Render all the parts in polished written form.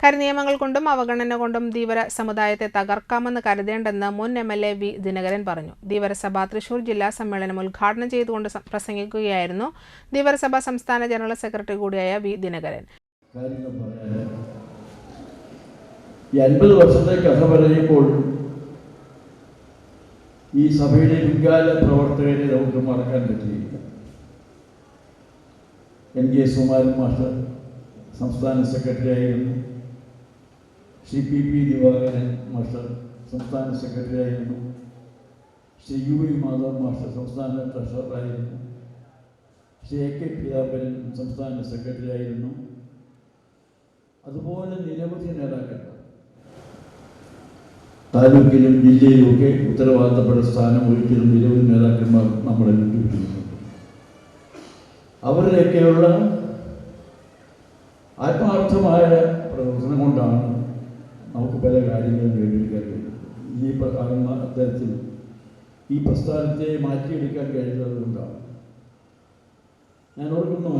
കരിനിയമങ്ങൾ കൊണ്ടും അവഗണന കൊണ്ടും ധീവര സമുദായത്തെ തകർക്കാമെന്ന് കരുതേണ്ടെന്ന് മുൻ MLA വി ദിനകരൻ പറഞ്ഞു. ധീവരസഭ തൃശൂർ ജില്ലാ സമ്മേളനം ഉദ്ഘാടനം ചെയ്തുകൊണ്ട് പ്രസംഗിക്കുകയായിരുന്നു ധീവരസഭ സംസ്ഥാന ജനറൽ സെക്രട്ടറി കൂടിയായ വി ദിനകരൻ. 50 വർഷത്തെ കഥ പറയുമ്പോൾ ഈ സഭയുടെ പിൻകാല പ്രവർത്തകരെ നമുക്ക് മറക്കാൻ പറ്റില്ല. NK സുകുമാരൻ മാസ്റ്റർ സംസ്ഥാന സെക്രട്ടറി ആയിരുന്നു. ശ്രീ PP ദിവാകരൻ മാസ്റ്റർ സംസ്ഥാന സെക്രട്ടറി ആയിരുന്നു. ശ്രീ UV മാധവ് മാസ്റ്റർ സംസ്ഥാന ട്രഷററായിരുന്നു. ശ്രീ AK പീതാംബരൻ സംസ്ഥാന സെക്രട്ടറി ആയിരുന്നു. അതുപോലെ നിരവധി നേതാക്കൾ താലൂക്കിലും ജില്ലയിലുമൊക്കെ ഉത്തരവാദിത്തപ്പെട്ട സ്ഥാനം ഒരിക്കലും നിരവധി നേതാക്കന്മാർ നമ്മളെ വിട്ടുവിട്ടിട്ടുണ്ട്. അവരുടെയൊക്കെയുള്ള ആത്മാർത്ഥമായ പ്രവർത്തനം കൊണ്ടാണ് നമുക്ക് പല കാര്യങ്ങളും നേടിയെടുക്കാൻ കഴിയുന്നത്. ഈ കാണുന്ന തരത്തിൽ ഈ പ്രസ്ഥാനത്തെ മാറ്റിയെടുക്കാൻ കഴിയുന്നത് കൊണ്ടാണ്. ഞാൻ ഓർക്കുന്നു,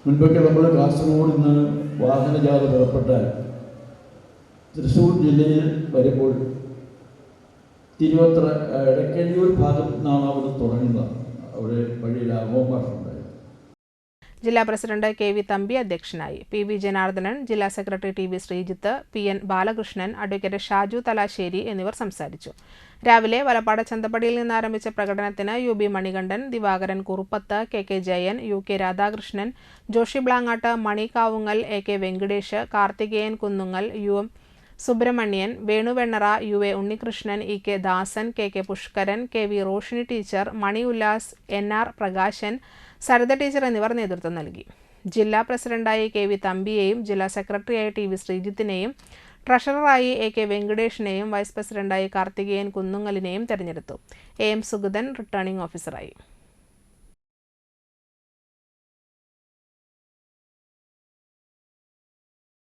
മുൻപൊക്കെ നമ്മൾ കാസർഗോഡ് നിന്ന് വാഹനജാഥ പുറപ്പെട്ടാൽ തൃശ്ശൂർ ജില്ലയിൽ വരുമ്പോൾ തിരുവത്ര എടക്കഴിയൂർ ഭാഗത്ത് നിന്നാണ് അവിടെ തുടങ്ങുന്നത്. അവിടെ വഴിയിൽ ആഘോഷമുണ്ടായിരുന്നു. ജില്ലാ പ്രസിഡന്റ് KV തമ്പി അധ്യക്ഷനായി. PV ജനാർദ്ദനൻ, ജില്ലാ secretary TB Sreejith, PN Balakrishnan, advocate Shaju Thalassery എന്നിവർ സംസാരിച്ചു. രാവിലെ വലപ്പാട് ചന്തപ്പടിയിൽ നിന്ന് ആരംഭിച്ച പ്രകടനത്തിന് UB Manikandan, Divakaran Kuruppath, KK Jayan, UK Radhakrishnan, Joshy Blangad, Mani Kavungal, AK Venkatesh, Karthikeyan Kunnungal, UM Subramanian, Venu Vennara, UA Unnikrishnan, EK Dasan, KK Pushkaran, KV Roshini teacher, Mani Ullas, NR Prakashan, Saritha teacher എന്നിവർ നേതൃത്വം നൽകി. ജില്ലാ പ്രസിഡന്റായി KV തമ്പിയെയും ജില്ലാ സെക്രട്ടറിയായി TB ശ്രീജിത്തിനെയും ട്രഷററായി AK വെങ്കടേഷിനെയും വൈസ് പ്രസിഡന്റായി കാർത്തികേയൻ കുന്നുങ്ങലിനെയും തെരഞ്ഞെടുത്തു. AM സുഗതൻ റിട്ടേണിംഗ് ഓഫീസറായി.